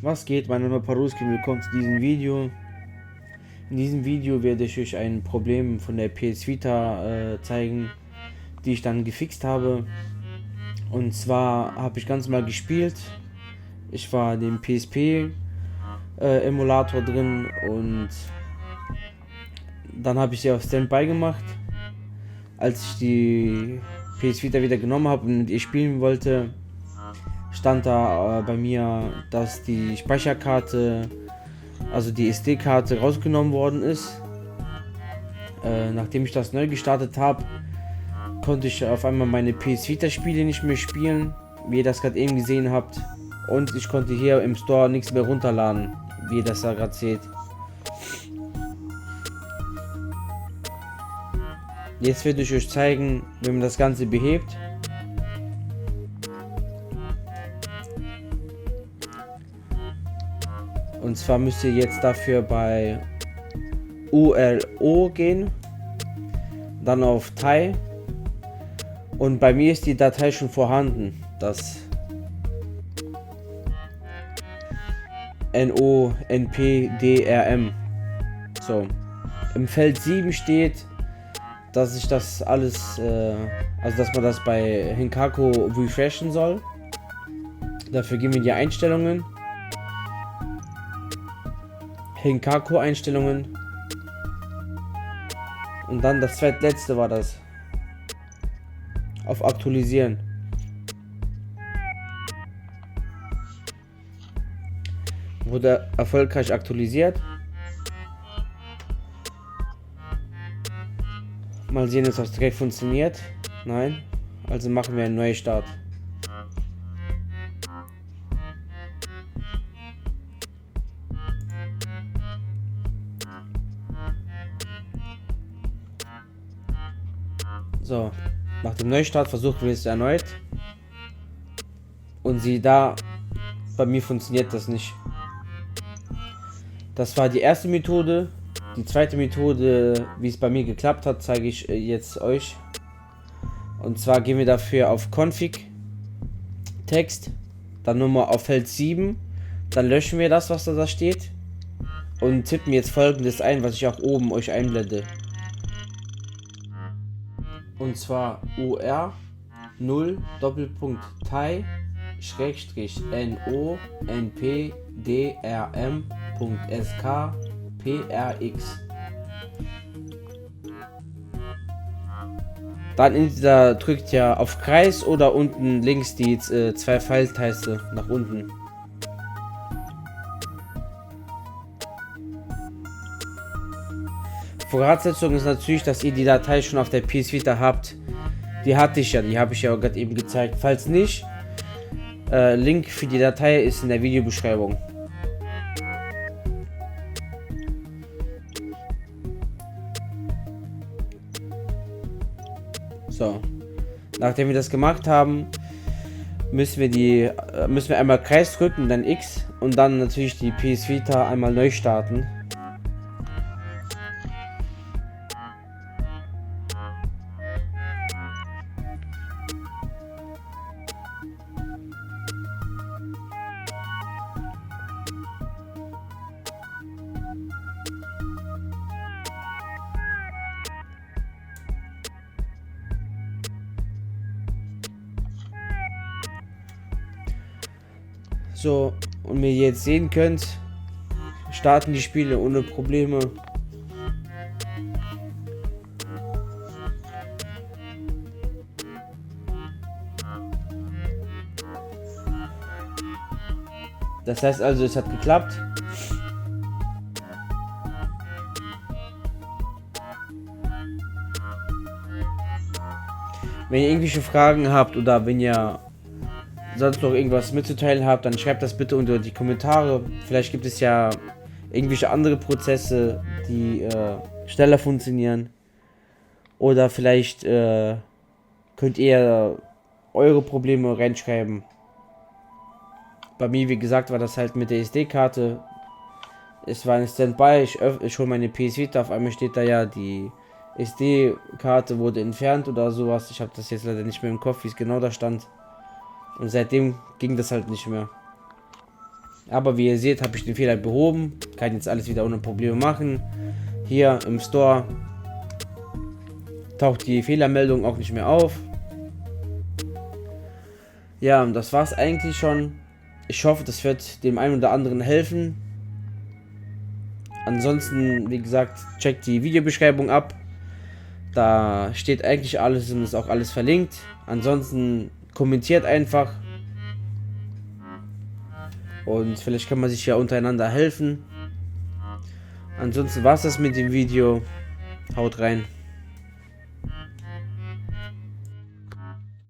Was geht, mein Name ist Paruski, willkommen zu diesem Video. In diesem Video werde ich euch ein Problem von der PS Vita zeigen, die ich dann gefixt habe. Und zwar habe ich ganz mal gespielt. Ich war in dem PSP Emulator drin und dann habe ich sie auf Standby gemacht. Als ich die PS Vita wieder genommen habe und mit ihr spielen wollte, stand da bei mir, dass die Speicherkarte, also die SD-Karte, rausgenommen worden ist. Nachdem ich das neu gestartet habe, konnte ich auf einmal meine PS Vita Spiele nicht mehr spielen, wie ihr das gerade eben gesehen habt. Und ich konnte hier im Store nichts mehr runterladen, wie ihr das da gerade seht. Jetzt werde ich euch zeigen, wie man das Ganze behebt. Und zwar müsst ihr jetzt dafür bei URO gehen, dann auf Datei, und bei mir ist die Datei schon vorhanden, das NONPDRM. So, im Feld 7 steht, dass ich das alles, also dass man das bei Hinkaku refreshen soll. Dafür gehen wir in die Einstellungen, Hinkaku Einstellungen, und dann das zweitletzte war das, auf aktualisieren. Wurde erfolgreich aktualisiert. Mal sehen, ob das direkt funktioniert. Nein. Also machen wir einen Neustart. So, nach dem Neustart versuchen wir es erneut. Und siehe da, bei mir funktioniert das nicht. Das war die erste Methode. Die zweite Methode, wie es bei mir geklappt hat, zeige ich jetzt euch. Und zwar gehen wir dafür auf Config, Text, dann nochmal auf Feld 7, dann löschen wir das, was da steht, und tippen jetzt Folgendes ein, was ich auch oben euch einblende. Und zwar UR 0 Doppelpunkt TIE Schrägstrich NONPDRM.SK Dann in dieser drückt ihr auf Kreis oder unten links die zwei Pfeiltaste nach unten. Voraussetzung ist natürlich, dass ihr die Datei schon auf der PS Vita habt. Die hatte ich ja, die habe ich ja gerade eben gezeigt. Falls nicht, Link für die Datei ist in der Videobeschreibung. So, nachdem wir das gemacht haben, müssen wir einmal Kreis drücken, dann X, und dann natürlich die PS Vita einmal neu starten. So, und wie ihr jetzt sehen könnt, starten die Spiele ohne Probleme. Das heißt also, es hat geklappt. Wenn ihr irgendwelche Fragen habt oder wenn ihr sonst noch irgendwas mitzuteilen habt, dann schreibt das bitte unter die Kommentare. Vielleicht gibt es ja irgendwelche andere Prozesse, die schneller funktionieren. Oder vielleicht könnt ihr eure Probleme reinschreiben. Bei mir, wie gesagt, war das halt mit der SD-Karte. Es war ein Standby, ich hole meine PS Vita, auf einmal steht da ja, die SD-Karte wurde entfernt oder sowas. Ich habe das jetzt leider nicht mehr im Kopf, wie es genau da stand. Und seitdem ging das halt nicht mehr. Aber wie ihr seht, habe ich den Fehler behoben. Kann jetzt alles wieder ohne Probleme machen. Hier im Store taucht die Fehlermeldung auch nicht mehr auf. Ja, und das war's eigentlich schon. Ich hoffe, das wird dem einen oder anderen helfen. Ansonsten, wie gesagt, checkt die Videobeschreibung ab. Da steht eigentlich alles und ist auch alles verlinkt. Ansonsten kommentiert einfach. Und vielleicht kann man sich ja untereinander helfen. Ansonsten war es das mit dem Video. Haut rein.